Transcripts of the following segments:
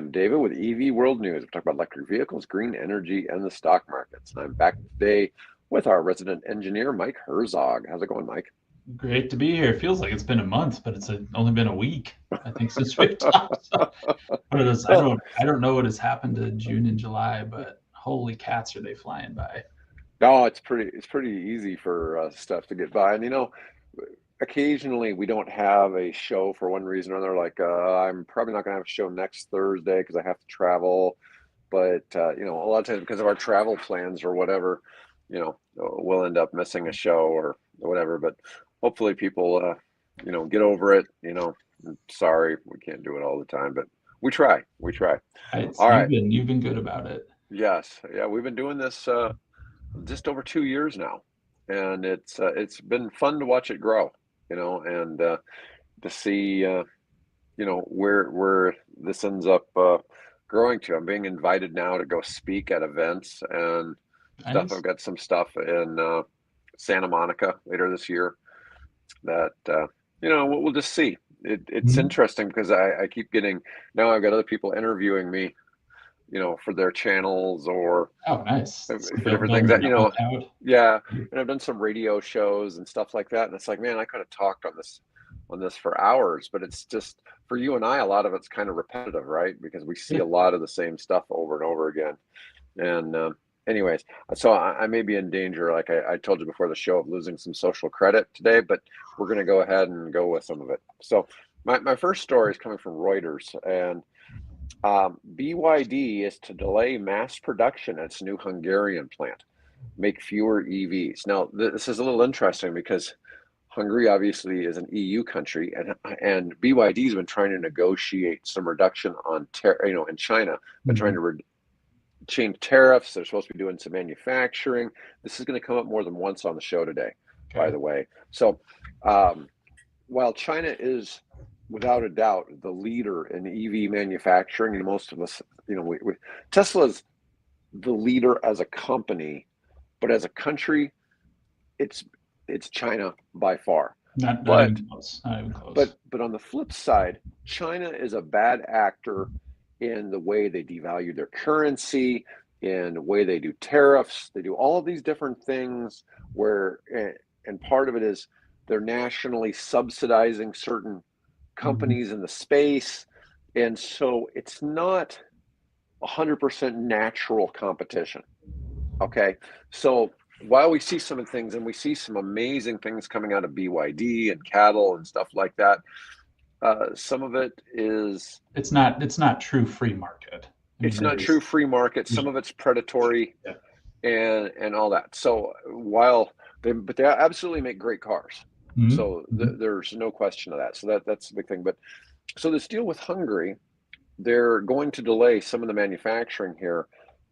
I'm David with EV World News. We talk about electric vehicles, green energy, and the stock markets. I'm back today with our resident engineer, Mike Herzog. How's it going, Mike? Great to be here. It feels like it's been a month, but it's only been a week, I think, since we talked. So one of those, I Well, don't I don't know what has happened to June and July, but holy cats are they flying by. no, it's pretty easy for stuff to get by, and occasionally we don't have a show for one reason or another. Like I'm probably not going to have a show next Thursday because I have to travel. But a lot of times because of our travel plans or whatever, we'll end up missing a show or whatever. But hopefully people, get over it. Sorry, we can't do it all the time, but we try. We try. All You've right. been good about it. Yes. Yeah, we've been doing this just over 2 years now, and it's been fun to watch it grow. And to see where this ends up growing to. I'm being invited now to go speak at events and stuff. I've Nice. got some stuff in Santa Monica later this year that we'll just see. It's Mhm. interesting because I keep getting now. I've got other people interviewing me, for their channels or Oh, nice. So for different things building that a network out. yeah. And I've done some radio shows and stuff like that, and it's like, man, I could have talked on this for hours, but it's just for you and I, a lot of it's kind of repetitive, right? Because we see Yeah. a lot of the same stuff over and over again. And anyways, so I may be in danger, like I told you before the show, of losing some social credit today, but we're going to go ahead and go with some of it. So my first story is coming from Reuters, and BYD is to delay mass production at its new Hungarian plant, make fewer EVs. Now, this is a little interesting because Hungary obviously is an EU country, and BYD has been trying to negotiate some reduction on in China, been trying Mhm. to change tariffs. They're supposed to be doing some manufacturing. This is going to come up more than once on the show today, by Okay. the way. So, um, while China is without a doubt the leader in EV manufacturing, and most of us, Tesla's the leader as a company, but as a country, it's it's China by far. Not But even close. Not even close. but on the flip side, China is a bad actor in the way they devalue their currency, in the way they do tariffs. They do all of these different things where, and part of it is they're nationally subsidizing certain Mhm. companies in the space. And so it's not 100% natural competition. Okay. So while we see some of things and we see some amazing things coming out of BYD and cattle and stuff like that, some of it is It's not true free market. I mean, it's not true free market. Some of it's predatory yeah. and all that. So while but they absolutely make great cars. Mhm. So Mhm. there's no question of that. So that's the big thing. But so this deal with Hungary, they're going to delay some of the manufacturing here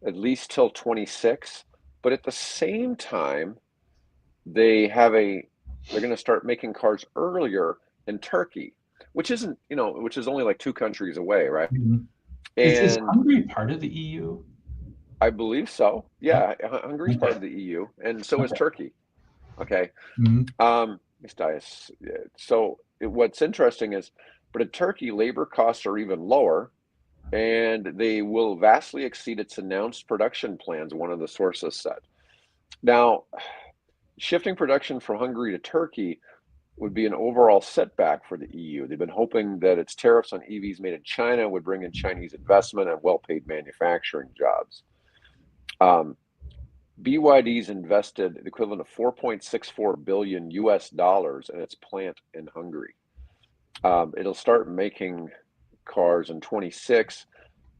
at least till 26. But at the same time, they have a they're going to start making cars earlier in Turkey, which isn't, which is only like two countries away, right? Mhm. Is And Hungary part of the EU? I believe so. Oh, Yeah, Hungary's part okay. of the EU, and so is Okay. Turkey. Okay. Mhm. So what's interesting is, but in Turkey, labor costs are even lower, and they will vastly exceed its announced production plans, one of the sources said. Now, shifting production from Hungary to Turkey would be an overall setback for the EU. They've been hoping that its tariffs on EVs made in China would bring in Chinese investment and well-paid manufacturing jobs. Um, BYD's invested the equivalent of 4.64 billion US dollars in its plant in Hungary. It'll start making cars in 26,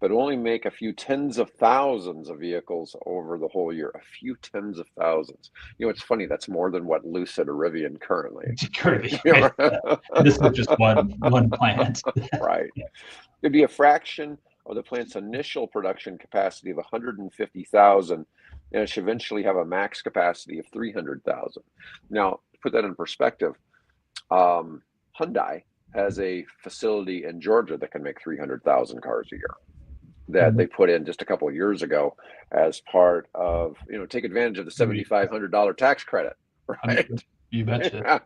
but only make a few tens of thousands of vehicles over the whole year. A few tens of thousands. It's funny. That's more than what Lucid or Rivian currently. Security, right? Yeah. And this is just one plant. Right. It'd be a fraction of the plant's initial production capacity of 150,000, and it should eventually have a max capacity of 300,000. Now, to put that in perspective, Hyundai has a facility in Georgia that can make 300,000 cars a year that Mhm. they put in just a couple of years ago as part of, take advantage of the $7,500 tax credit, Understood. right? You betcha.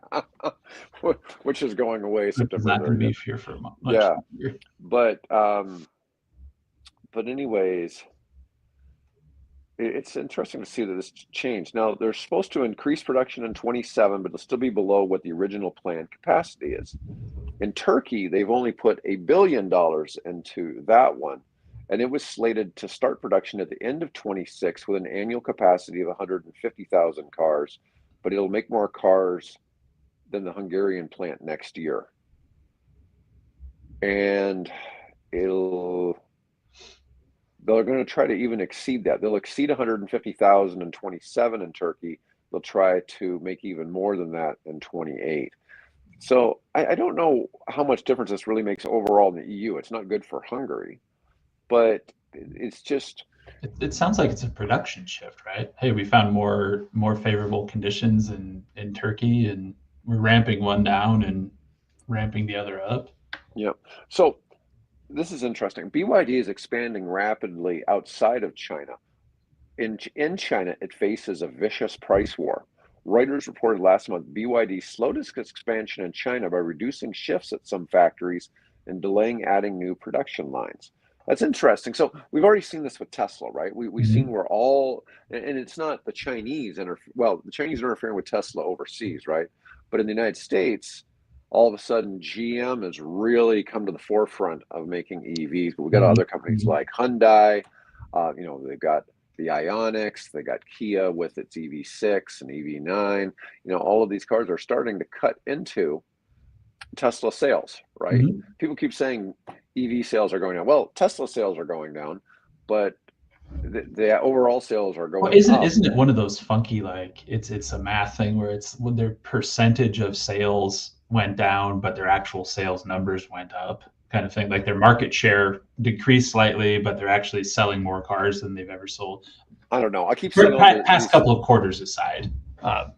Which is going away Which is September not going to be 30th. here for much Yeah. longer. But but anyways, it's interesting to see that this changed. Now they're supposed to increase production in 27, but it'll still be below what the original planned capacity is. In Turkey, they've only put $1 billion into that one, and it was slated to start production at the end of 26 with an annual capacity of 150,000 cars, but it'll make more cars than the Hungarian plant next year. And it'll they're going to try to even exceed that. They'll exceed 150,000 in 27 in Turkey. They'll try to make even more than that in 28. So I don't know how much difference this really makes overall in the EU. It's not good for Hungary, but it's just, It sounds like it's a production shift, right? Hey, we found more favorable conditions in Turkey, and we're ramping one down and ramping the other up. yeah. So this is interesting. BYD is expanding rapidly outside of China. In China, it faces a vicious price war. Reuters reported last month BYD slowed its expansion in China by reducing shifts at some factories and delaying adding new production lines. That's interesting. So we've already seen this with Tesla, right? We've seen Mhm. where all, and it's not the Chinese, well, the Chinese are interfering with Tesla overseas, right? But in the United States, all of a sudden GM has really come to the forefront of making EVs. But we've got Mhm. other companies Mhm. like Hyundai, they've got the Ionics, they got Kia with its EV6 and EV9. All of these cars are starting to cut into Tesla sales, right? Mhm. People keep saying EV sales are going down. Well, Tesla sales are going down, but the overall sales are Well, going isn't up. isn't it one of those funky, like it's a math thing where it's when their percentage of sales went down, but their actual sales numbers went up, kind of thing. Like their market share decreased slightly, but they're actually selling more cars than they've ever sold. I don't know. I keep seeing For all past these. couple of quarters aside, uh,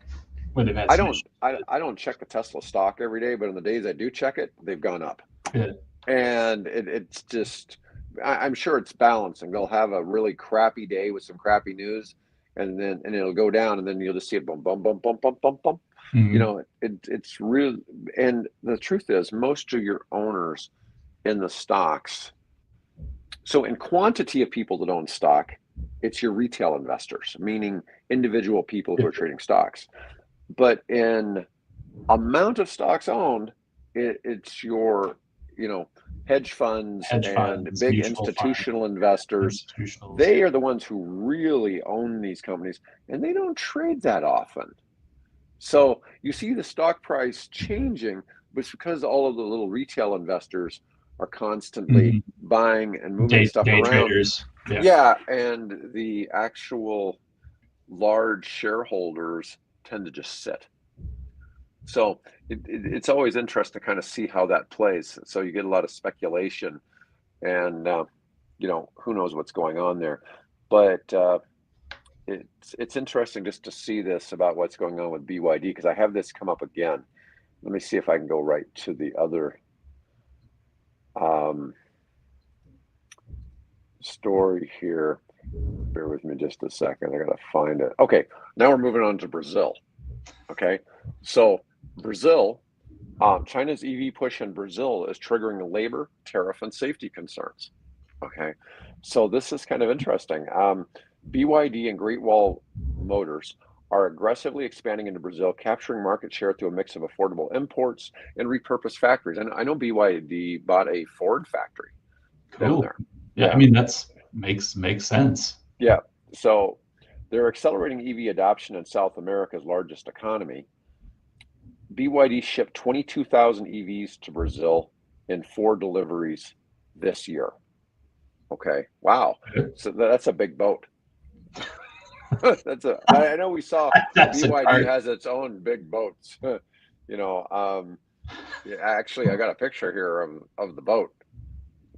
where they've had I some don't. issues. I don't check the Tesla stock every day, but on the days I do check it, they've gone up. Yeah. And it's just, I'm sure it's balancing. They'll have a really crappy day with some crappy news, and it'll go down, and then you'll just see it bum bum bum bum bum bum bum. Mhm. It's real. And the truth is, most of your owners in the stocks. So in quantity of people that own stock, it's your retail investors, meaning individual people who Yeah. are trading stocks. But in amount of stocks owned, it's your, you know, hedge funds Hedge and funds, big mutual funds, institutional investors. institutionals. They are the ones who really own these companies, and they don't trade that often. So you see the stock price changing, but it's because all of the little retail investors are constantly Mhm. buying and moving stuff Day around. traders. Yeah. Yeah, and the actual large shareholders tend to just sit. So it's always interesting to kind of see how that plays. So you get a lot of speculation, and who knows what's going on there. But it's interesting just to see this about what's going on with BYD, because I have this come up again. Let me see if I can go right to the other um, story here. Bear with me just a second. I gotta find it. Okay, now we're moving on to Brazil. Okay, so Brazil, China's EV push in Brazil is triggering labor, tariff, and safety concerns. Okay, so this is kind of interesting. BYD and Great Wall Motors are aggressively expanding into Brazil, capturing market share through a mix of affordable imports and repurposed factories. And I know BYD bought a Ford factory down Cool. there. Yeah, I Yeah, mean that's makes sense. yeah. So they're accelerating EV adoption in South America's largest economy. BYD shipped 22,000 EVs to Brazil in 4 deliveries this year. Okay, wow. So that's a big boat. I know we saw That's a BYD cart. has its own big boats. Yeah, actually, I got a picture here of the boat.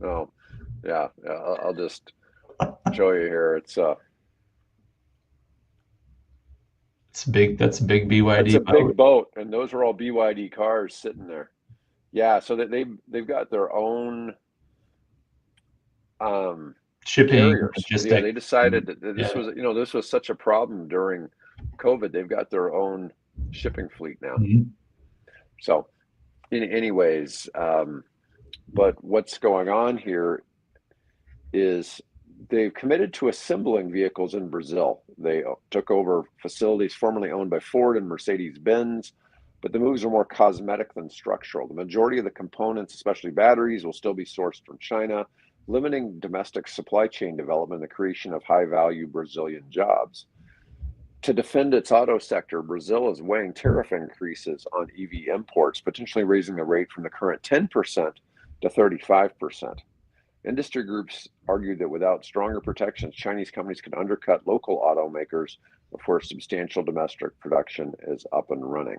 Oh, yeah, I'll just show you here. It's big. That's a big It's BYD a boat. big boat, and those are all BYD cars sitting there. Yeah, so that they've got their own um, Shipping, carriers. Yeah, logistics. they decided And, that yeah. this was such a problem during COVID. They've got their own shipping fleet now. Mhm. So, anyways, but what's going on here? is they've committed to assembling vehicles in Brazil. They took over facilities formerly owned by Ford and Mercedes-Benz, but the moves are more cosmetic than structural. The majority of the components, especially batteries, will still be sourced from China, limiting domestic supply chain development and the creation of high-value Brazilian jobs. To defend its auto sector, Brazil is weighing tariff increases on EV imports, potentially raising the rate from the current 10% to 35%. Industry groups argued that without stronger protections, Chinese companies could undercut local automakers before substantial domestic production is up and running.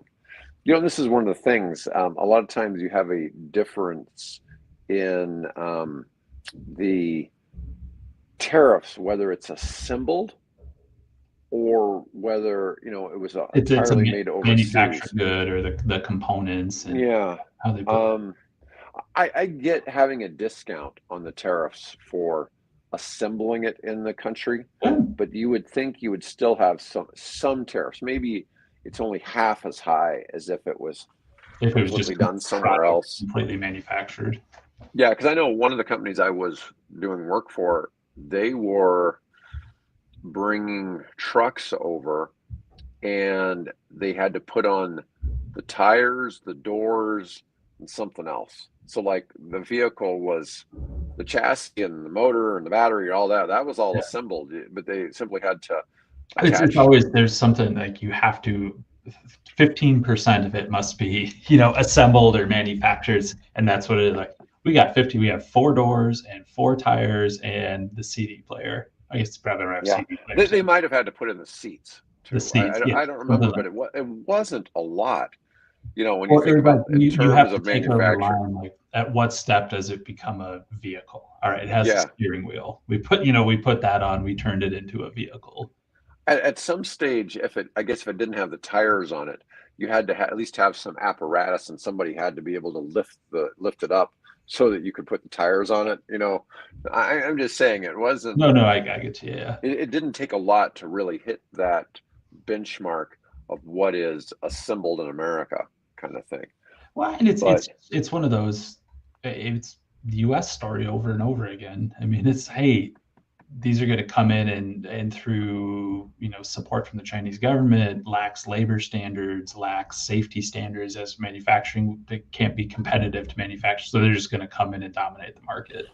This is one of the things. A lot of times you have a difference in the tariffs, whether it's assembled or whether it was It's a entirely made overseas. manufactured good, or the components and Yeah. how they put that. I get having a discount on the tariffs for assembling it in the country, Yeah. but you would think you would still have some tariffs. Maybe it's only half as high as if it was If it was completely just done somewhere product else. completely manufactured. Yeah, because I know one of the companies I was doing work for, they were bringing trucks over and they had to put on the tires, the doors, and something else. So like the vehicle was the chassis and the motor and the battery and all that was all Yeah. assembled, but they simply had to It's attach. always, there's something like you have to, 15% of it must be, assembled or manufactured. And that's what it is. Like, we have four doors and four tires and the CD player. I guess it's rather have Yeah, CD they, players. they might have had to put in the seats The too. seats, yeah, I don't something remember, like. but it wasn't a lot. When you think Or like about in you have terms to of take over the manufacturing. line. Like, at what step does it become a vehicle? All right, it has a Yeah, steering wheel. We put that on. We turned it into a vehicle. at some stage, if it didn't have the tires on it, you had to at least have some apparatus, and somebody had to be able to lift it up so that you could put the tires on it. I'm just saying it wasn't. No, no, I get you. Yeah. It didn't take a lot to really hit that benchmark of what is assembled in America kind of thing. Well, and it's But it's it's one of those. It's the U.S. story over and over again. I mean, it's, hey, these are going to come in, and through support from the Chinese government, lacks labor standards, lacks safety standards, as manufacturing, they can't be competitive to manufacture, so they're just going to come in and dominate the market.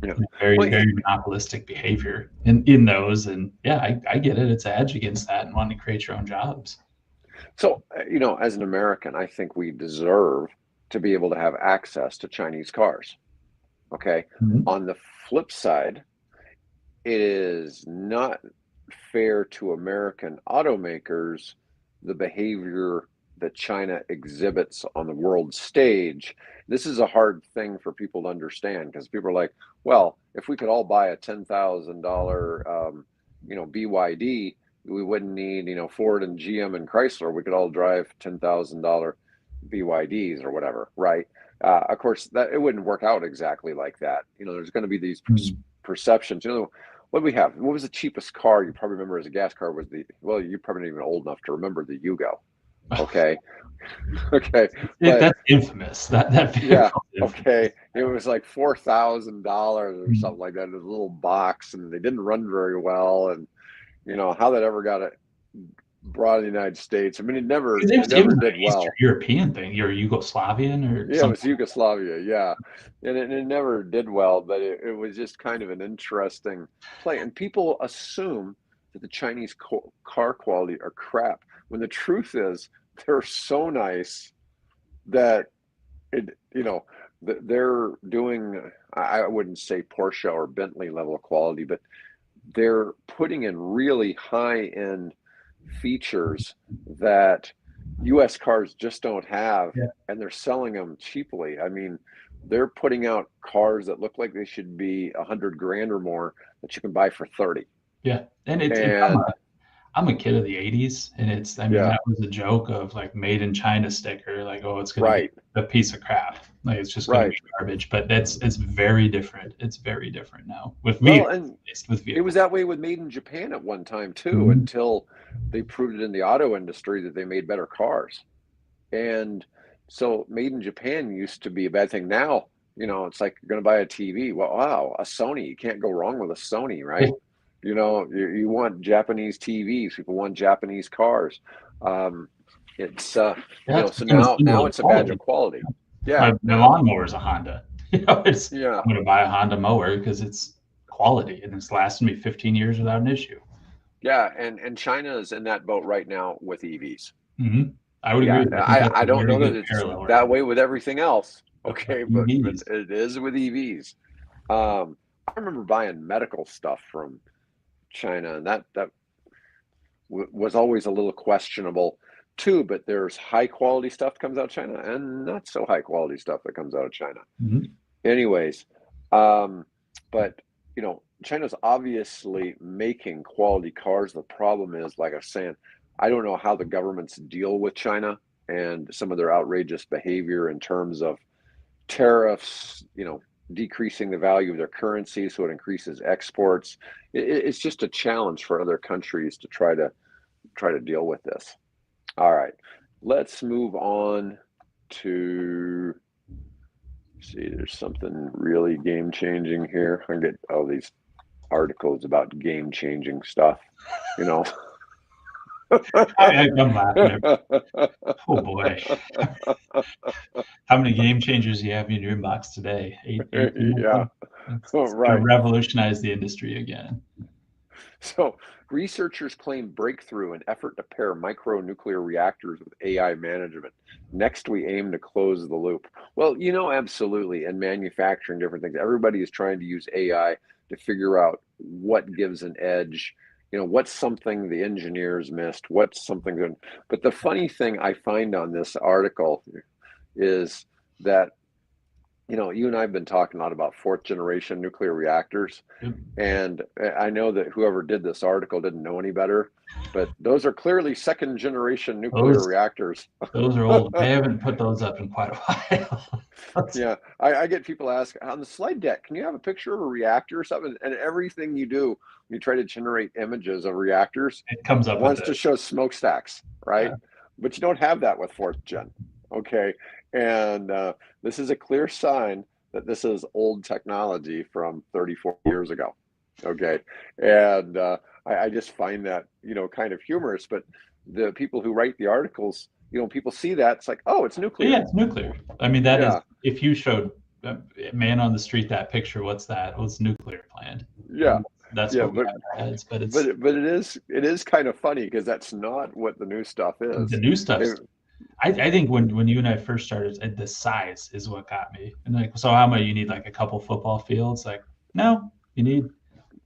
yeah, Very, well, very monopolistic behavior in those. And yeah, I get it. It's a hedge against that and wanting to create your own jobs. so as an American, I think we deserve to be able to have access to Chinese cars. Okay. Mhm. On the flip side, it is not fair to American automakers the behavior that China exhibits on the world stage. This is a hard thing for people to understand because people are like, well, if we could all buy a $10,000, BYD, we wouldn't need, Ford and GM and Chrysler. We could all drive $10,000 BYDs or whatever, right? Of course, that it wouldn't work out exactly like that. There's going to be these Mhm. perceptions. What do we have? What was the cheapest car you probably remember as a gas car? You're probably not even old enough to remember the Yugo. Okay. Okay. But That's infamous. That yeah, vehicle is okay. infamous. It was like $4,000 or Mhm. something like that in a little box, and they didn't run very well. And how that ever got it brought in the United States. I mean, It it was, it never was did an Eastern well. European thing. You're Yugoslavian or Yeah, it something. was Yugoslavia, yeah. And it never did well, but it was just kind of an interesting play. And people assume that the Chinese car quality are crap, when the truth is they're so nice that it, they're doing, I wouldn't say Porsche or Bentley level of quality, but they're putting in really high end features that US cars just don't have, Yeah. and they're selling them cheaply. I mean, they're putting out cars that look like they should be 100 grand or more that you can buy for 30. Yeah. And it's And I'm a kid of the 80s, and I mean, yeah, that was a joke of like made in China sticker, like, oh, it's going to be right, a piece of crap. Like, it's just going to right. be garbage. But it's very different. It's very different now with Well, vehicles, and at least with it was vehicles. that way with Made in Japan at one time too, Mhm. until they proved it in the auto industry that they made better cars. And so Made in Japan used to be a bad thing. Now It's like you're going to buy a TV. Well, wow, a Sony. You can't go wrong with a Sony, right? You want Japanese TVs. People want Japanese cars. Um, it's Yeah, it's so become a now symbol of it's a badge of quality. quality. My, Yeah, my lawnmower is a Honda. It's yeah, I'm going to buy a Honda mower because it's quality and it's lasted me 15 years without an issue. yeah. And China is in that boat right now with EVs. hmm I would Yeah, agree. I think that's I a don't very know that good it's parallel right that now. way with everything else. But Okay, but EVs, it is with EVs. I remember buying medical stuff from China, and that was always a little questionable too. But there's high quality stuff that comes out of China, and not so high quality stuff that comes out of China. mhm. Anyways, but China's obviously making quality cars. The problem is, like I was saying, I don't know how the governments deal with China and some of their outrageous behavior in terms of tariffs, decreasing the value of their currency so it increases exports. It's just a challenge for other countries to try to deal with this. All right, let's move on to see. There's something really game changing here. I get all these articles about game changing stuff, you know. I'm laughing. Oh boy, how many game changers do you have in your inbox today? 18 of Yeah, them. It's going to right. revolutionize the industry again. So, researchers claim breakthrough in effort to pair micronuclear reactors with AI management. Next, we aim to close the loop. Well, absolutely. In manufacturing different things, everybody is trying to use AI to figure out what gives an edge. What's something the engineers missed? What's something good? But the funny thing I find on this article is that, you and I have been talking a lot about fourth generation nuclear reactors. Yep. And I know that whoever did this article didn't know any better, but those are clearly second generation nuclear Those reactors. those are old. They haven't put those up in quite a while. Yeah, I get people ask on the slide deck, can you have a picture of a reactor or something? And everything you do, when you try to generate images of reactors, It comes up with wants to this. show smokestacks, right? Yeah. But you don't have that with fourth gen. Okay. And this is a clear sign that this is old technology from 34 years ago. Okay. And I just find that, kind of humorous. But the people who write the articles, people see that, it's like, oh, it's But nuclear. yeah, it's nuclear. I mean, that is, Yeah. if you showed a man on the street that picture, what's that? Well, it's nuclear plant. Yeah. That's Yeah. what we But have in our heads. But but it's it is kind of funny because that's not what the new stuff the is. new stuff. It, I think when you and I first started, the size is what got me. And like, so how much you need like a couple football fields? Like, no, you need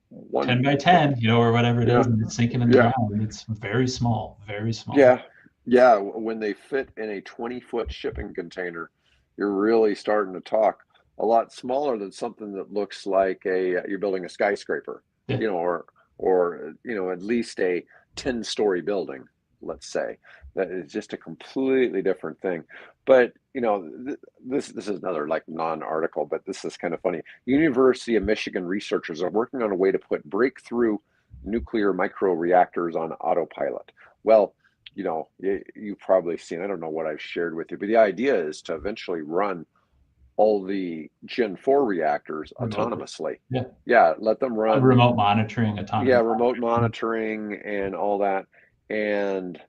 one, 10 by 10, or whatever it yeah, is, and it's sinking in the yeah. ground. And it's very small, very small. Yeah, yeah. When they fit in a 20-foot shipping container, you're really starting to talk a lot smaller than something that looks like you're building a skyscraper, Yeah. or at least a 10-story building, let's say. That is just a completely different thing. But this is another like non-article, but this is kind of funny. University of Michigan researchers are working on a way to put breakthrough nuclear microreactors on autopilot. Well, you've probably seen, I don't know what I've shared with you, but the idea is to eventually run all the Gen 4 reactors Remotely. autonomously. Yeah. Yeah, let them run, Remote monitoring, yeah, autonomous remote operation. monitoring and all that. And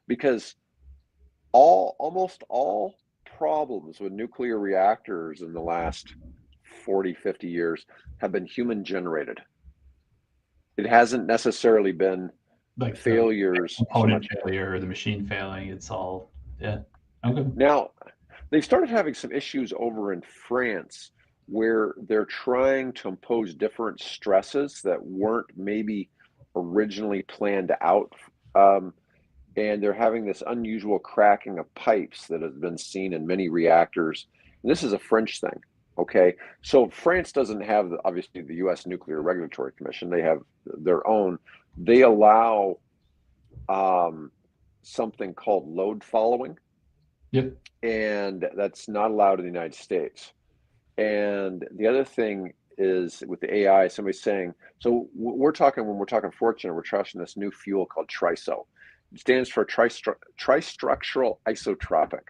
because almost all problems with nuclear reactors in the last 40, 50 years have been human generated. It hasn't necessarily been Like the failures so component much. failure or the machine failing. It's all, yeah. Okay. Now, they've started having some issues over in France where they're trying to impose different stresses that weren't maybe originally planned out. Um, and they're having this unusual cracking of pipes that has been seen in many reactors. And this is a French thing. Okay. So France doesn't have, obviously, the US Nuclear Regulatory Commission, they have their own. They allow um, something called load following, Yep. and that's not allowed in the United States. And the other thing is with the AI, somebody's saying, so when we're talking fortune, we're trusting this new fuel called TRISO. It stands for tristructural isotropic.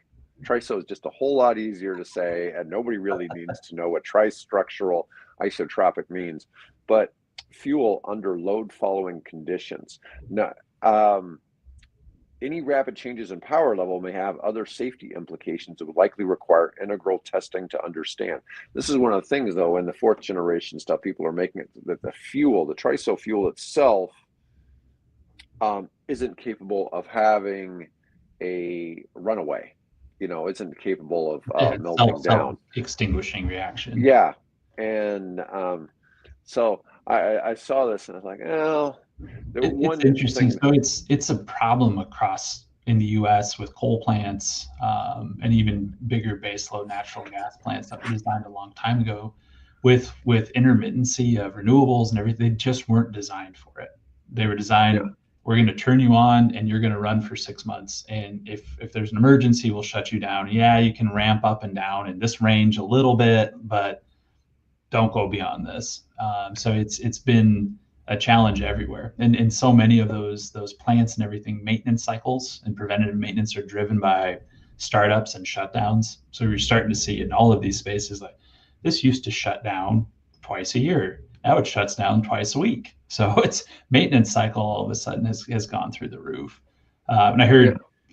TRISO is just a whole lot easier to say, and nobody really needs to know what tristructural isotropic means. But fuel under load following conditions. Now, any rapid changes in power level may have other safety implications that would likely require integral testing to understand. This is one of the things, though, in the fourth generation stuff, people are making it that the fuel, the TRISO fuel itself, isn't capable of having a runaway. Isn't capable of melting down. Self-extinguishing reaction. Yeah, and so I saw this and I was like, oh, it's interesting. So it's a problem across in the U.S. with coal plants and even bigger baseload natural gas plants that were designed a long time ago with intermittency of renewables and everything. They just weren't designed for it. They were designed. Yeah. We're going to turn you on and you're going to run for 6 months. And if there's an emergency, we'll shut you down. Yeah, you can ramp up and down in this range a little bit, but don't go beyond this. So it's been a challenge everywhere. And so many of those plants and everything, maintenance cycles and preventative maintenance are driven by startups and shutdowns. So you're starting to see in all of these spaces, like this used to shut down twice a year. Now it shuts down twice a week. So its maintenance cycle all of a sudden has gone through the roof. And I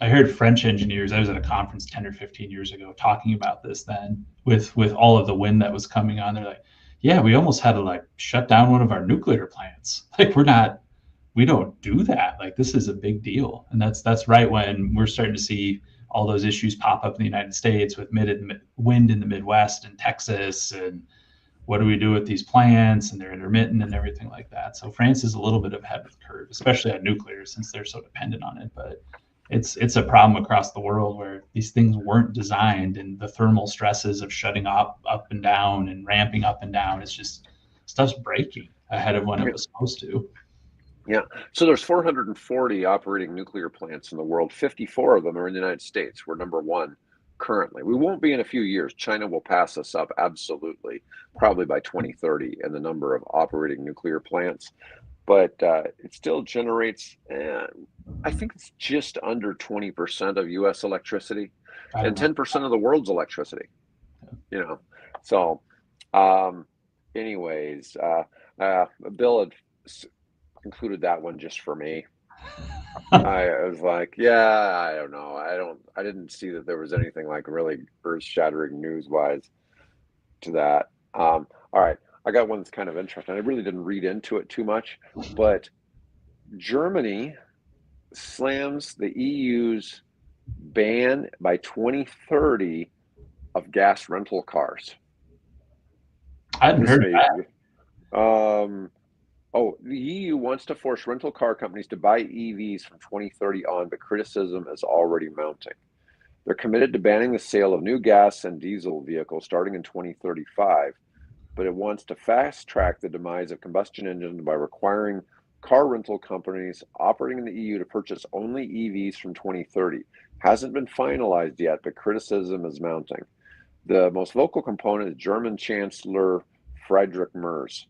heard French engineers, I was at a conference 10 or 15 years ago talking about this then with all of the wind that was coming on. They're like, yeah, we almost had to shut down one of our nuclear plants. We don't do that. This is a big deal. And that's right when we're starting to see all those issues pop up in the United States with wind in the Midwest and Texas, and what do we do with these plants, and they're intermittent and everything like that. So France is a little bit ahead of the curve, especially on nuclear since they're so dependent on it. But it's a problem across the world where these things weren't designed, and the thermal stresses of shutting up and down and ramping up and down, it's just stuff's breaking ahead of when it was supposed to. Yeah. So there's 440 operating nuclear plants in the world. 54 of them are in the United States. We're number one currently. We won't be in a few years. China will pass us up absolutely, probably by 2030 in the number of operating nuclear plants. But it still generates, I think it's just under 20% of U.S. electricity and 10% of the world's electricity. So anyways, Bill had concluded that one just for me. I was like, yeah, I don't know. I didn't see that there was anything really earth-shattering news-wise to that. All right. I got one that's kind of interesting. I really didn't read into it too much, but Germany slams the EU's ban by 2030 of gas rental cars. I hadn't heard of that. The EU wants to force rental car companies to buy EVs from 2030 on, but criticism is already mounting. They're committed to banning the sale of new gas and diesel vehicles starting in 2035, but it wants to fast-track the demise of combustion engines by requiring car rental companies operating in the EU to purchase only EVs from 2030. Hasn't been finalized yet, but criticism is mounting. The most vocal component is German Chancellor Friedrich Merz.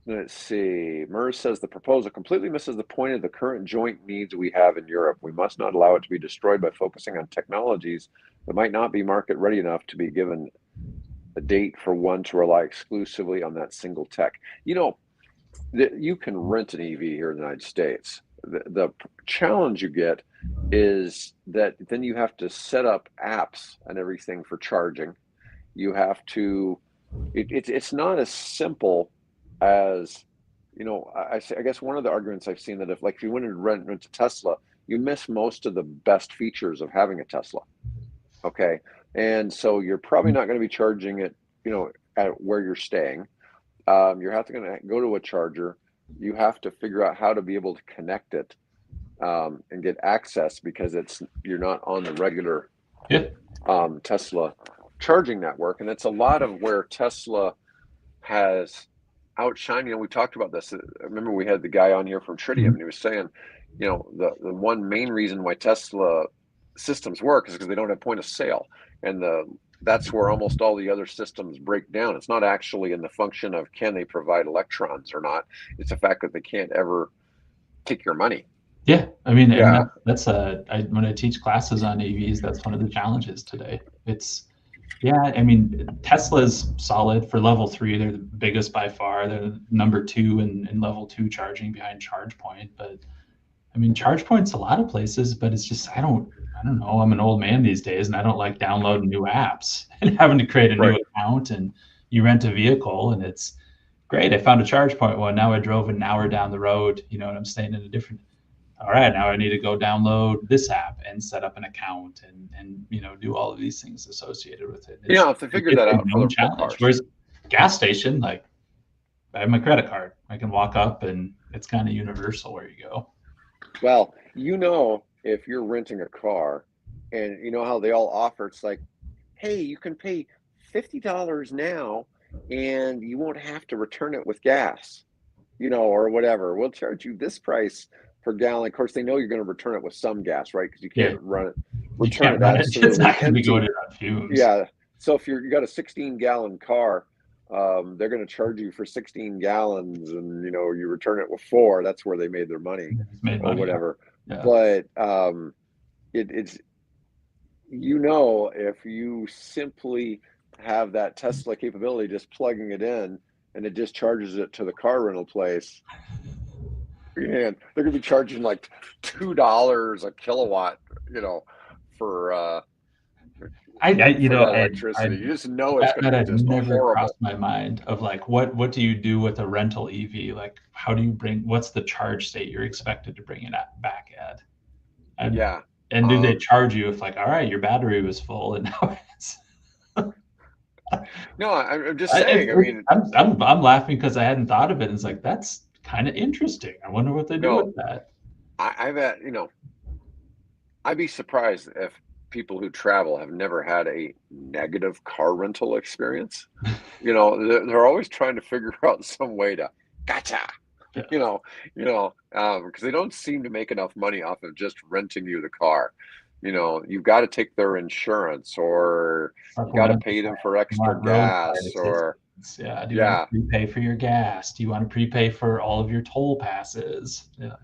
Let's see. Merz says the proposal completely misses the point of the current joint needs we have in Europe. We must not allow it to be destroyed by focusing on technologies that might not be market ready enough to be given a date for one to rely exclusively on that single tech. You can rent an EV here in the United States. The challenge you get is that then you have to set up apps and everything for charging. You have to, it's not as simple as, I guess one of the arguments I've seen that if you went and rent a Tesla, you miss most of the best features of having a Tesla. Okay. And so you're probably not going to be charging it, at where you're staying. You're going to go to a charger. You have to figure out how to be able to connect it and get access, because you're not on the regular Tesla charging network. And it's a lot of where Tesla has outshined. We talked about this. I remember we had the guy on here from Tritium, and he was saying, the one main reason why Tesla systems work is because they don't have point of sale, and that's where almost all the other systems break down. It's not actually in the function of can they provide electrons or not. It's the fact that they can't ever take your money. Yeah, I mean, and Yeah, when I teach classes on EVs, that's one of the challenges today. It's Yeah, I mean, Tesla's solid for level three. They're the biggest by far. They're number two in level two charging behind ChargePoint. But I mean, ChargePoint's a lot of places, but it's just I don't know. I'm an old man these days, and I don't like downloading new apps and having to create a new right. account. And you rent a vehicle, and it's great. I found a ChargePoint one. Now I drove an hour down the road, and I'm staying in a different. All right, now I need to go download this app and set up an account and do all of these things associated with it. If they figured It's that a out known for challenge. cars. Whereas gas station, like I have my credit card, I can walk up and it's kind of universal where you go. Well, if you're renting a car, and you know how they all offer, it's like, hey, you can pay $50 now, and you won't have to return it with gas, or whatever. We'll charge you this price per gallon. Of course, they know you're going to return it with some gas, right? Because you Yeah, can't you return can't it run it. It's absolutely not going to be going empty. on fumes. Yeah. So if you got a 16-gallon car, they're going to charge you for 16 gallons, and you return it with four. That's where they made their money, It's made or money. whatever. Yeah. But it's if you simply have that Tesla capability, just plugging it in, and it just charges it to the car rental place, and they're going to be charging like $2 a kilowatt, for that I electricity. You just know it's going to that be had just never crossed horrible. my mind of like what do you do with a rental EV? Like how do you what's the charge state you're expected to bring it back at? And Yeah. and do they charge you if like, all right, your battery was full and now it's No, I'm just saying. I mean, I'm laughing because I hadn't thought of it. It's like that's kind of interesting. I wonder what they do no, with that. I've had, I'd be surprised if people who travel have never had a negative car rental experience. They're always trying to figure out some way to gotcha. Yeah. Because they don't seem to make enough money off of just renting you the car. You've got to take their insurance, or you got to Supplemental pay them plan. for You extra want roadside gas, or assistance. Yeah. Do you want to yeah. prepay for your gas? Do you want to prepay for all of your toll passes? Yeah.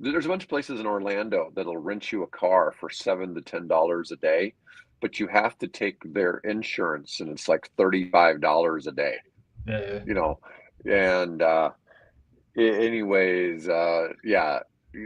There's a bunch of places in Orlando that'll rent you a car for $7 to $10 a day, but you have to take their insurance, and it's like $35 a day. Yeah. You know, and anyways, yeah.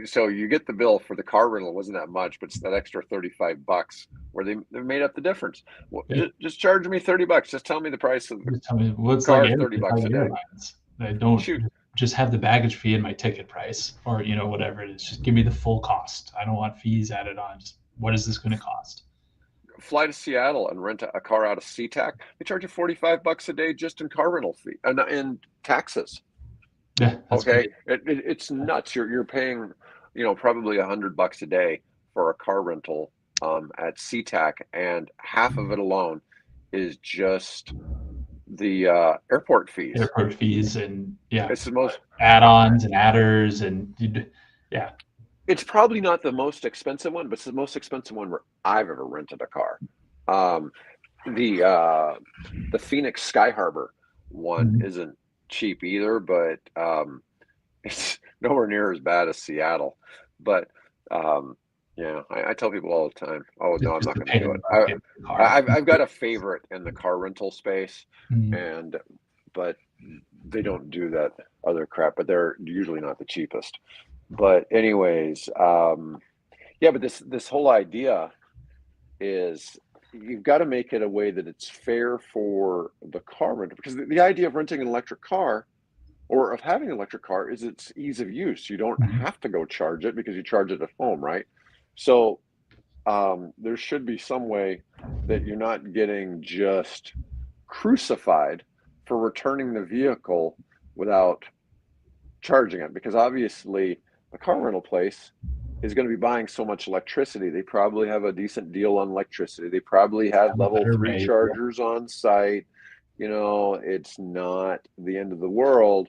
So you get the bill for the car rental. It wasn't that much, but it's that extra $35 where they made up the difference. Well, Yeah. just charge me $30. Just tell me the price of the Just tell me, well, car, 30 it's like bucks a day. airlines. I don't Shoot, just have the baggage fee and my ticket price, or whatever it is. Just give me the full cost. I don't want fees added on. Just what is this going to cost? fly to Seattle and rent a car out of SeaTac. They charge you $45 a day just in car rental fee and in taxes. Yeah, that's Okay, great. it's nuts. You're paying, probably $100 a day for a car rental at SeaTac, and half of it alone is just the airport fees. Airport fees and yeah, It's the most. add-ons and adders and yeah, It's probably not the most expensive one, but it's the most expensive one where I've ever rented a car. Um, the uh, the Phoenix Sky Harbor one Mhm. isn't cheap either, but it's nowhere near as bad as Seattle. But yeah, I tell people all the time, "Oh no, It's I'm just not a going to pain do in it." the butt getting a car. I've got a favorite in the car rental space, Mhm. and but they don't do that other crap. But they're usually not the cheapest. But anyways, yeah. But this whole idea is you've got to make it a way that it's fair for the car renter, because the idea of renting an electric car or of having an electric car is its ease of use. You don't Mhm. have to go charge it because you charge it at home, right? So there should be some way that you're not getting just crucified for returning the vehicle without charging it, because obviously a car rental place is going to be buying so much electricity. They probably have a decent deal on electricity. They probably have Have a level better three rate. Yeah. chargers on site. It's not the end of the world.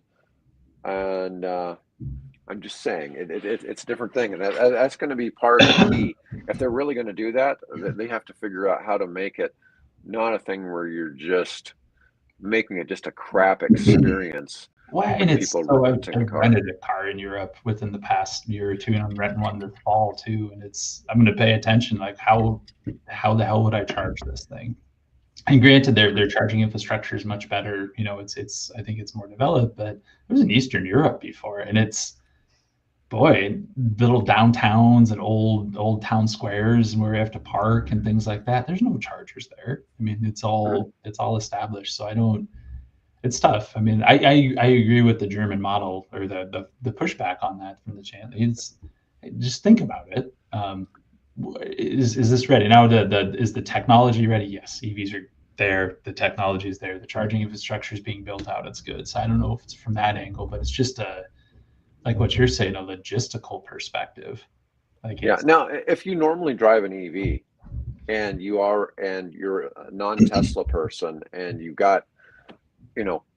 And I'm just saying it's a different thing. And that's going to be part of the key. If they're really going to do that, they have to figure out how to make it not a thing where you're just making it just a crap experience. Well, and with it's people so renting a I've car. rented a car in Europe within the past year or two, and I'm renting one this fall too. And I'm going to pay attention, like how the hell would I charge this thing? And granted, their charging infrastructure is much better. You know, it's I think it's more developed, but I was in Eastern Europe before, and it's boy, little downtowns and old town squares where you have to park and things like that. There's no chargers there. I mean, it's all established. So I don't. It's tough. I mean, I agree with the German model or the pushback on that from the channel. It's just think about it. Is this ready now? Is the technology ready? Yes, EVs are there. The technology is there. The charging infrastructure is being built out. It's good. So I don't know if it's from that angle, but it's just a like what you're saying, a logistical perspective. Like Yeah. it's Now, if you normally drive an EV and you're a non-Tesla person and you got,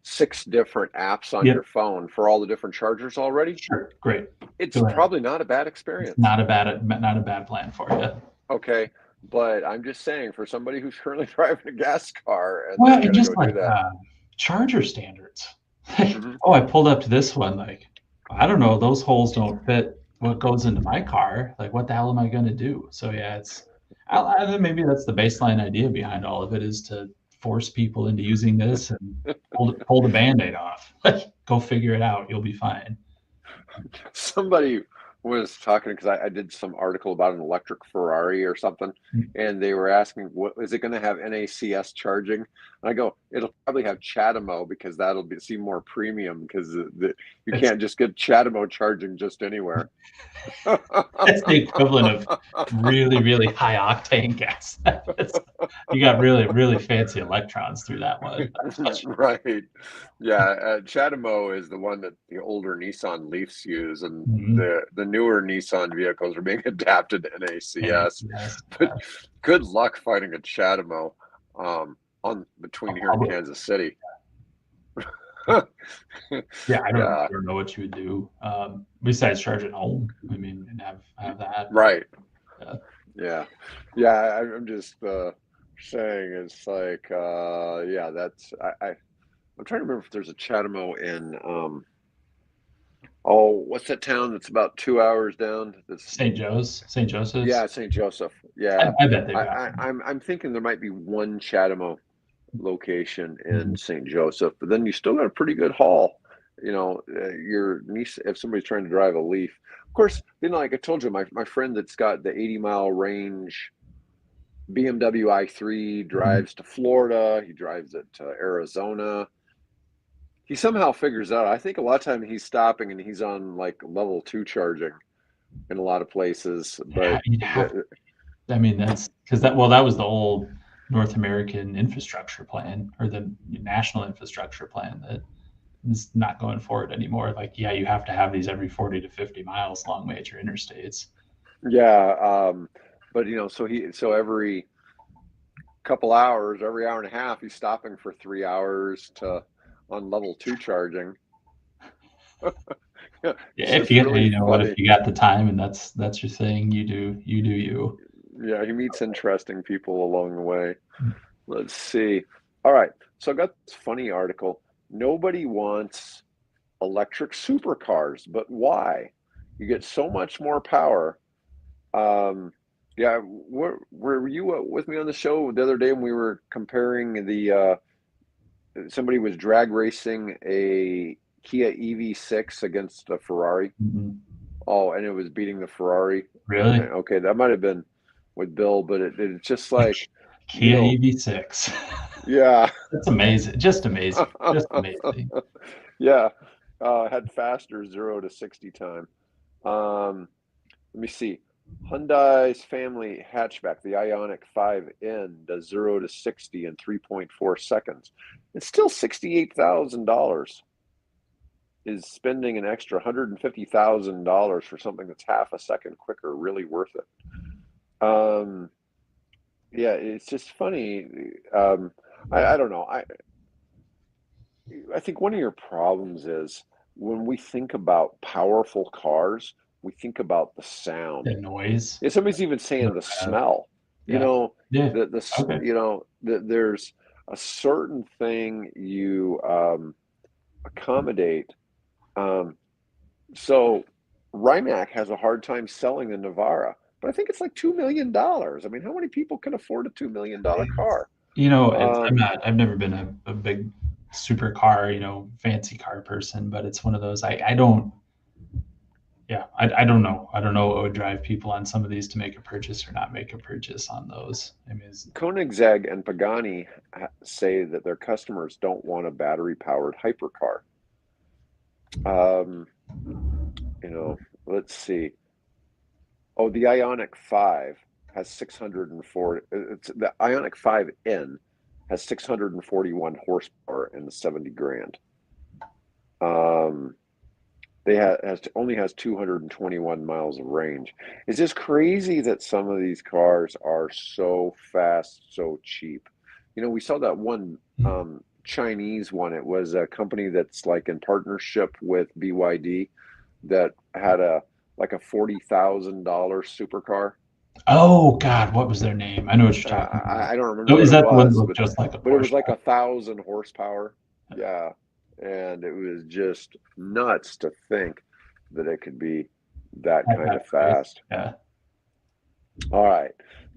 6 different apps on yep, your phone for all the different chargers already, sure, great. it's Go ahead. probably not a bad It's experience. not a bad plan for you. Okay. But I'm just saying, for somebody who's currently driving a gas car and Well, they're and going to just go like do that. charger standards. Like, Hmm. oh, I pulled up to this one. Like, I don't know, those holes don't fit what goes into my car. Like, what the hell am I going to do? So yeah, I think maybe that's the baseline idea behind all of it is to force people into using this and pull the band-aid off. Like, go figure it out. You'll be fine. Somebody was talking because I did some article about an electric Ferrari or something, and they were asking, "What is it going to have NACS charging?" And I go, "It'll probably have CHAdeMO because seem more premium because you It's can't just get CHAdeMO charging just anywhere." It's the equivalent of really, really high octane gas. You got really, really fancy electrons through that one. That's for sure. Right. Yeah, CHAdeMO is the one that the older Nissan Leafs use, and Mhm. the newer Nissan vehicles are being adapted to NACS. NACS, But good luck finding a CHAdeMO on between here and public. Kansas City. Yeah, I don't, Yeah, I don't know what you would do besides charge at home. I mean, and have that, but right. uh, Yeah, yeah. I'm just saying it's like yeah. I'm trying to remember if there's a CHAdeMO in oh, what's that town that's about 2 hours down? That's St. yeah, Joseph's. St. Joseph. I, Yeah, I bet they've I, got I one. I'm thinking there might be one CHAdeMO location in Mhm. St. Joseph, but then you still got a pretty good haul. Your niece, if somebody's trying to drive a Leaf, of course, like I told you, my friend that's got the 80-mile range BMW i3 Mhm. drives to Florida. He drives it to Arizona. He somehow figures out. I think a lot of time he's stopping and he's on like level 2 charging in a lot of places, Yeah, but you'd have to. I mean, that's because that was the old North American infrastructure plan or the national infrastructure plan that is not going forward anymore. Like, yeah, you have to have these every 40 to 50 miles along major interstates. yeah, but so every couple hours, every hour and a half, he's stopping for 3 hours to on level 2 charging. Yeah, It's if just you really you know what, if funny. you got the time and that's your thing, you do you. Yeah, he meets interesting people along the way. Let's see. All right, so I got this funny article. Nobody wants electric supercars, but why? You get so much more power. Yeah, were you with me on the show the other day when we were comparing somebody was drag racing a Kia EV6 against a Ferrari? Mhm. Oh, and it was beating the Ferrari. Really? Okay, that might have been with Bill, but it's just The like, you Kia know, EV6. yeah. That's amazing. Just amazing. Just amazing. Yeah, had faster 0 to 60 time. Um, Let me see. Hyundai's family hatchback, the Ioniq 5N, does 0 to 60 in 3.4 seconds. It's still $68,000. Is spending an extra $150,000 for something that's half a second quicker really worth it? Yeah, it's just funny. I don't know. I think one of your problems is when we think about powerful cars, we think about the The sound. noise. Yeah, somebody's even saying the Uh, smell. You yeah. know, Yeah. Okay. there's a certain thing you accommodate. Um, so Rimac has a hard time selling the Navara, but I think it's like $2 million. I mean, how many people can afford a $2 million car? I'm Um, not. I've never been a big supercar, fancy car person, but it's one of those. I don't. Yeah, I don't know. I don't know what would drive people on some of these to make a purchase or not make a purchase on those. I mean, Koenigsegg and Pagani say that their customers don't want a battery-powered hypercar. Um, let's see. Oh, the Ionic 5 has 604. It's the Ionic 5N has 641 horsepower and 70 grand. Um, they only has 221 miles of range. It's just crazy that some of these cars are so fast, so cheap. We saw that one Chinese one. It was a company that's like in partnership with BYD that had a like a $40,000 supercar. oh God, what was their name? I know what you're talking about. I don't remember Oh, what is it that the one that was, looked just like a but it was Porsche? like 1,000 horsepower. Yeah, and it was just nuts to think that it could be that At kind that of price. fast. Yeah. All right,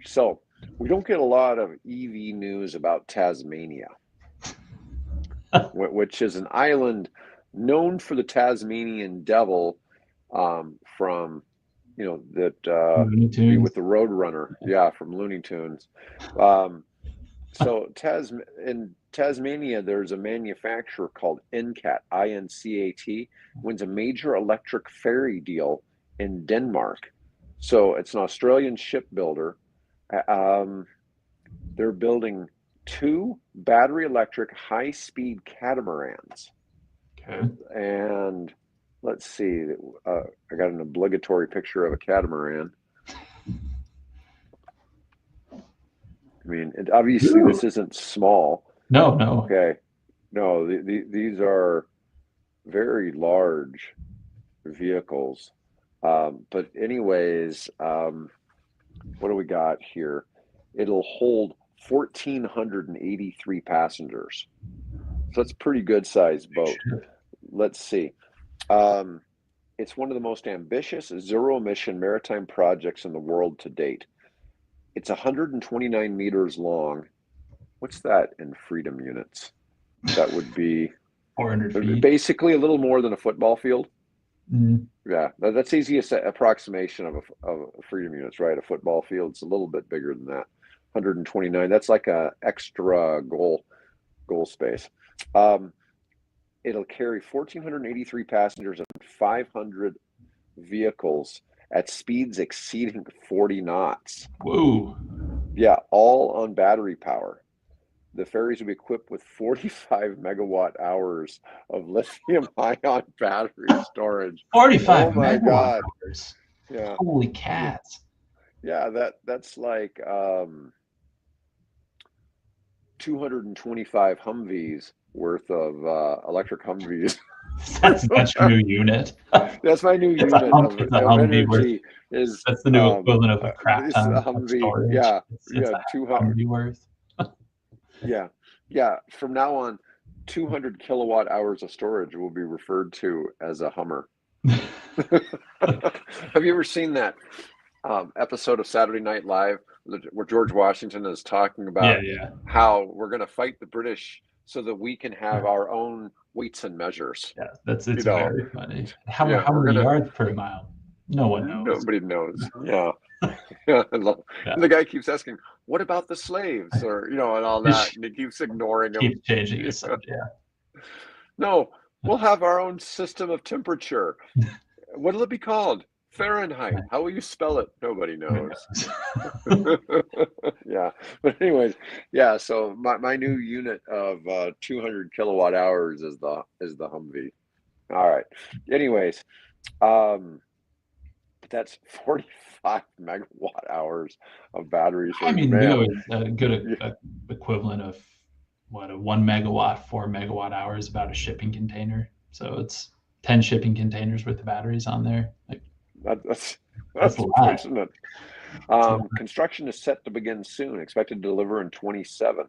so we don't get a lot of EV news about Tasmania, which is an island known for the Tasmanian devil, from that Looney would be Tunes. with the Roadrunner, yeah, from Looney Tunes. Um, so in Tasmania, there's a manufacturer called NCAT, INCAT, wins a major electric ferry deal in Denmark. So it's an Australian shipbuilder. Um, they're building two battery electric high speed catamarans. Okay. And let's see, I got an obligatory picture of a catamaran. I mean, obviously, Ooh. this isn't small. No, no. Okay. No, these are very large vehicles. But anyways, what do we got here? It'll hold 1,483 passengers. So that's a pretty good sized boat. Let's see. Um, it's one of the most ambitious zero emission maritime projects in the world to date. It's 129 meters long. What's that in freedom units? That would be 400 feet. basically a little more than a football field. Mm. Yeah, that's easiest approximation of freedom units, right? A football field's a little bit bigger than that. 129. That's like a extra goal space. Um, it'll carry 1,483 passengers and 500 vehicles at speeds exceeding 40 knots. Whoa. Yeah, all on battery power. The ferries will be equipped with 45 megawatt hours of lithium ion battery storage. 45 Oh my megawatt God. hours. Yeah. Holy Yeah. cats. Yeah, that's like 225 Humvees worth of electric Humvees. That's your new unit. That's my new It's a unit It's a of Humvee worth. energy is That's the new equivalent of a crap this is a ton of Humvee. storage. Yeah, It's yeah, a 200. Humvee worth. Yeah, yeah. From now on, 200 kilowatt hours of storage will be referred to as a Hummer. Have you ever seen that episode of Saturday Night Live where George Washington is talking Yeah, about yeah. how we're going to fight the British so that we can have our own weights and measures? Yeah, it's You know, very funny. yeah, How we're many gonna. yards per mile? No one knows. Nobody knows. Yeah. Yeah, Yeah. the guy keeps asking, "What about the slaves?" or and all that, and he keeps ignoring him. Keep changing the subject. No, we'll have our own system of temperature. What'll it be called? Fahrenheit. How will you spell it? Nobody knows. Yeah, but anyways, yeah. So my new unit of 200 kilowatt hours is the Humvee. All right. Anyways, um, that's 45 megawatt hours of battery I storage. mean, we Man, always a good equivalent of what a 1 megawatt, 4 megawatt hours about a shipping container. So it's 10 shipping containers with the batteries on there. Like that's that's a that's lot. pushing it. That's a lot. Construction is set to begin soon, expected to deliver in 27.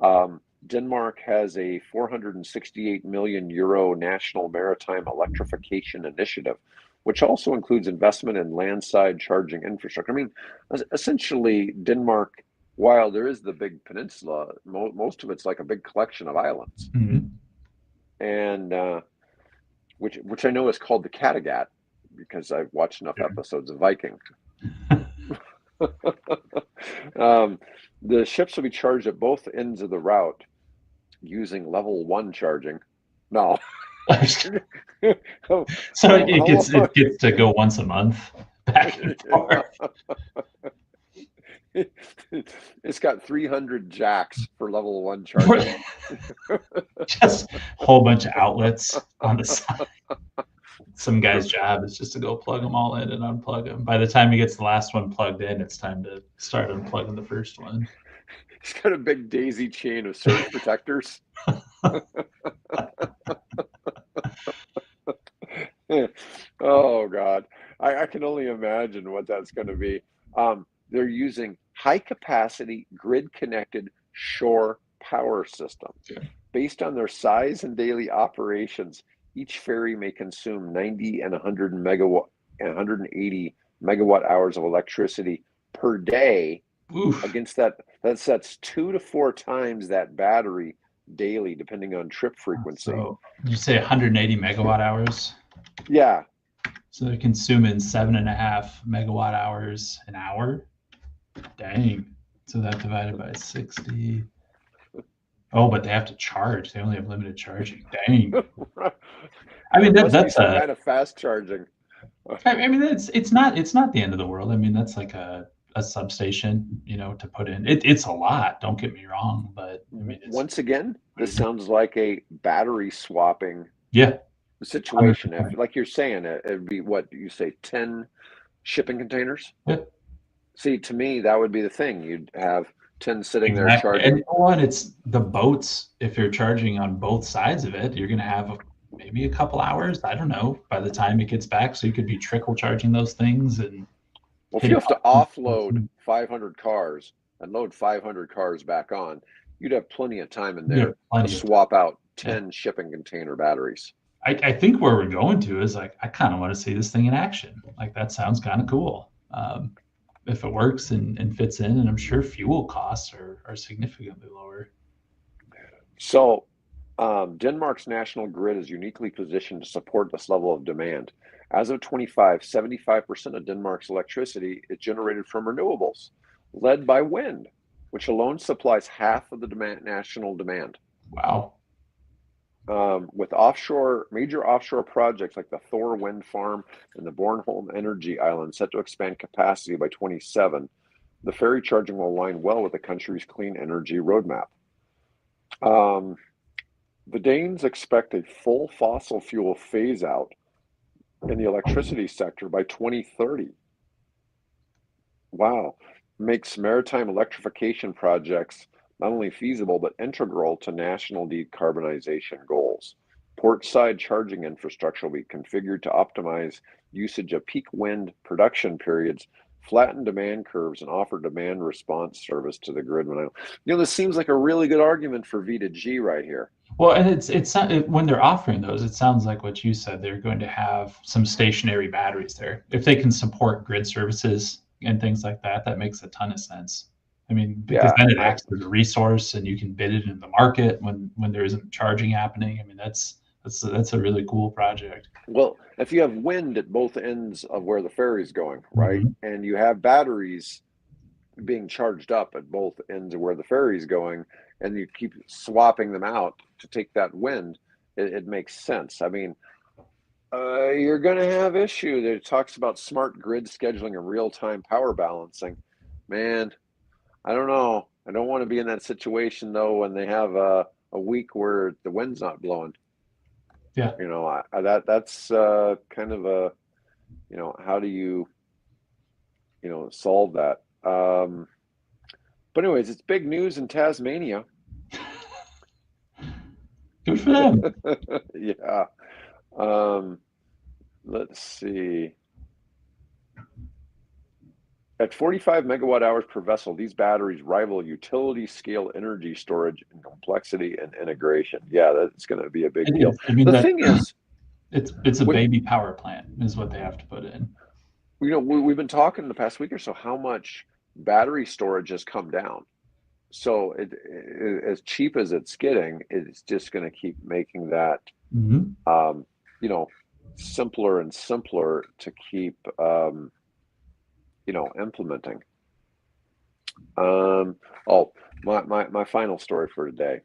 Um, Denmark has a 468 million euro national maritime electrification initiative, which also includes investment in landside charging infrastructure. I mean, essentially, Denmark, while there is the big peninsula, most of it's like a big collection of islands, Mhm. and which I know is called the Kattegat because I've watched enough episodes of Viking. um, the ships will be charged at both ends of the route using level 1 charging. No. So how long? it gets to go once a month back and forth. It's got 300 jacks for level 1 charging. Just a whole bunch of outlets on the side. Some guy's job is just to go plug them all in and unplug them. By the time he gets the last one plugged in, it's time to start unplugging the first one. He's got a big daisy chain of surge protectors. Oh God, I can only imagine what that's going to be. They're using high capacity grid connected shore power systems. Yeah. Based on their size and daily operations, each ferry may consume 90 and 100 megawatt and 180 megawatt hours of electricity per day. Oof. Against that sets 2 to 4 times that battery daily, depending on trip frequency. So you say 180 megawatt hours? Yeah. So they're consuming 7.5 megawatt hours an hour. Dang. So that divided by 60. Oh, but they have to charge. They only have limited charging. Dang. I mean, Must be that's some kind of fast charging. I mean, it's not the end of the world. I mean, that's like a substation, to put in. It's a lot. Don't get me wrong, but I mean, it's Once again, this sounds like a battery swapping yeah situation. 100%. Like you're saying, it'd be what you say, 10 shipping containers. Yeah. See, to me, that would be the thing. You'd have 10 sitting there Exactly. charging. And it's the boats. If you're charging on both sides of it, you're going to have maybe a couple hours. I don't know by the time it gets back. So you could be trickle charging those things and. Well, if you have to offload 500 cars and load 500 cars back on, you'd have plenty of time in there to swap out 10 shipping container batteries. I think where we're going to is like, I kind of want to see this thing in action. Like, that sounds kind of cool. If it works and fits in, and I'm sure fuel costs are significantly lower. So Denmark's national grid is uniquely positioned to support this level of demand. As of 25, 75% of Denmark's electricity is generated from renewables, led by wind, which alone supplies half of the national demand. Wow. With major offshore projects like the Thor wind farm and the Bornholm energy island set to expand capacity by 27, the ferry charging will align well with the country's clean energy roadmap. The Danes expect a full fossil fuel phase out in the electricity sector by 2030. Wow. Makes maritime electrification projects not only feasible, but integral to national decarbonization goals. Portside charging infrastructure will be configured to optimize usage of peak wind production periods, flatten demand curves, and offer demand response service to the grid. This seems like a really good argument for V2G right here. Well, and it's when they're offering those, it sounds like what you said. They're going to have some stationary batteries there. If they can support grid services and things like that, that makes a ton of sense. I mean, because then it acts as a resource, and you can bid it in the market when there isn't charging happening. I mean, that's a really cool project. Well, if you have wind at both ends of where the ferry's going, right, and you have batteries being charged up at both ends of where the ferry's going, and you keep swapping them out to take that wind, it makes sense. I mean, you're going to have issue. It talks about smart grid scheduling and real-time power balancing. Man, I don't know. I don't want to be in that situation though when they have a week where the wind's not blowing. Yeah. That's kind of a, how do you, solve that? But anyways, it's big news in Tasmania. Good for them. Yeah. Let's see. At 45 megawatt hours per vessel, these batteries rival utility scale energy storage in complexity and integration. Yeah, that's going to be a big It deal. is. I mean The that thing is, it's a when baby power plant is what they have to put in. we've been talking the past week or so how much battery storage has come down. So as cheap as it's getting, it's just going to keep making that Mm-hmm. um, you know simpler and simpler to keep implementing. Um, oh, my final story for today.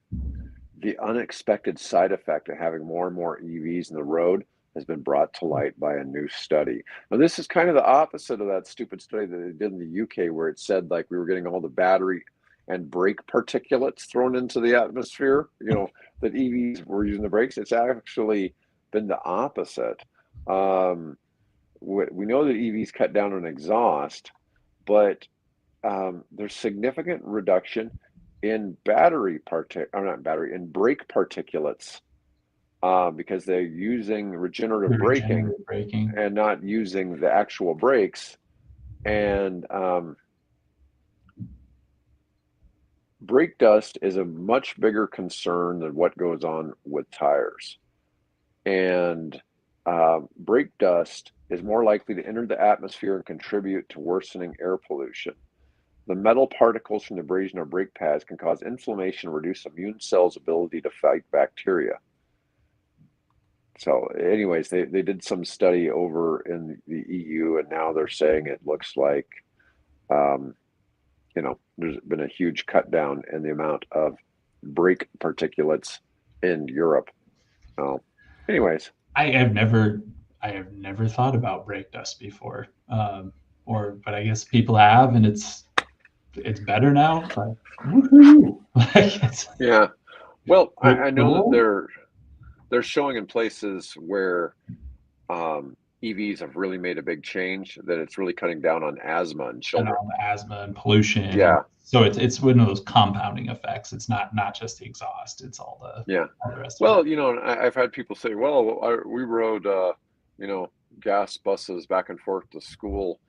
The unexpected side effect of having more and more EVs in the road has been brought to light by a new study. Now, this is kind of the opposite of that stupid study that they did in the UK, where it said like we were getting all the battery and brake particulates thrown into the atmosphere, that EVs were using the brakes. It's actually been the opposite. Um, we know that EVs cut down on exhaust, but there's significant reduction in in brake particulates because they're using The regenerative braking regenerative braking. and not using the actual brakes. And brake dust is a much bigger concern than what goes on with tires. And brake dust is more likely to enter the atmosphere and contribute to worsening air pollution. The metal particles from the abrasion of brake pads can cause inflammation and reduce immune cells' ability to fight bacteria. So, anyways, they did some study over in the EU, and now they're saying it looks like, um, there's been a huge cut down in the amount of brake particulates in Europe. So, anyways, I have never thought about brake dust before. But I guess people have, and it's better now. Like, woohoo! Like yeah. Well, but I know that cool. they're showing in places where EVs have really made a big change, that it's really cutting down on asthma in And children. all the asthma and pollution, and Yeah, so it's one of those compounding effects. It's not just the exhaust; it's yeah. all the rest of it. Well, I've had people say, well, we rode, gas buses back and forth to school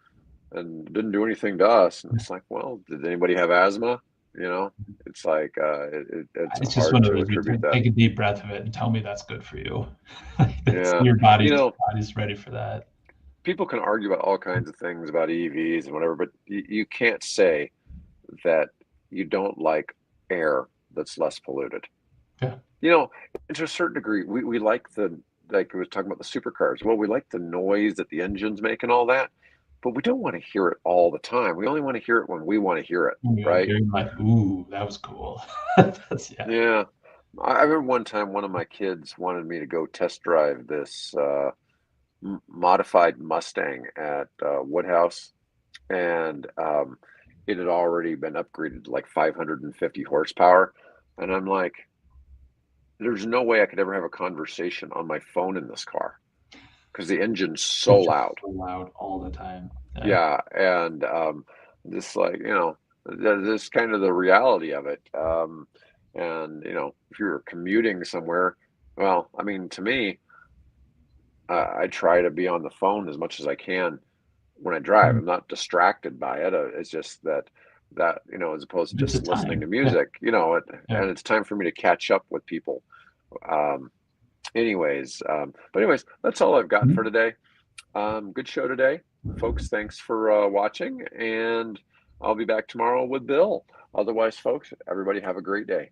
and didn't do anything to us. And it's like, well, did anybody have asthma? You know, it's like, it's It's just hard one of to those. You attribute that. take a deep breath of it and tell me that's good for you. That's Yeah. your You body's know, body's ready for that. people can argue about all kinds of things about EVs and whatever, but you can't say that you don't like air that's less polluted. Yeah. You know, to a certain degree, we like like we was talking about the supercars. Well, we like the noise that the engines make and all that, but we don't want to hear it all the time. We only want to hear it when we want to hear it, right? You're like, ooh, that was cool. That's yeah. Yeah. I remember one time one of my kids wanted me to go test drive this modified Mustang at Woodhouse, and it had already been upgraded to like 550 horsepower. And I'm like, there's no way I could ever have a conversation on my phone in this car because the engine's so It's just loud. so loud all the time. Yeah. Yeah, and just like this kind of the reality of it. And if you're commuting somewhere, well, I mean, to me, I try to be on the phone as much as I can when I drive. Mhm. I'm not distracted by it. It's just that as opposed to It's a just listening time. to Yeah. music, Yeah. and it's time for me to catch up with people. Um, but anyways, that's all I've got for Mhm. today. Good show today, folks. Thanks for watching, and I'll be back tomorrow with Bill. Otherwise, folks, everybody have a great day.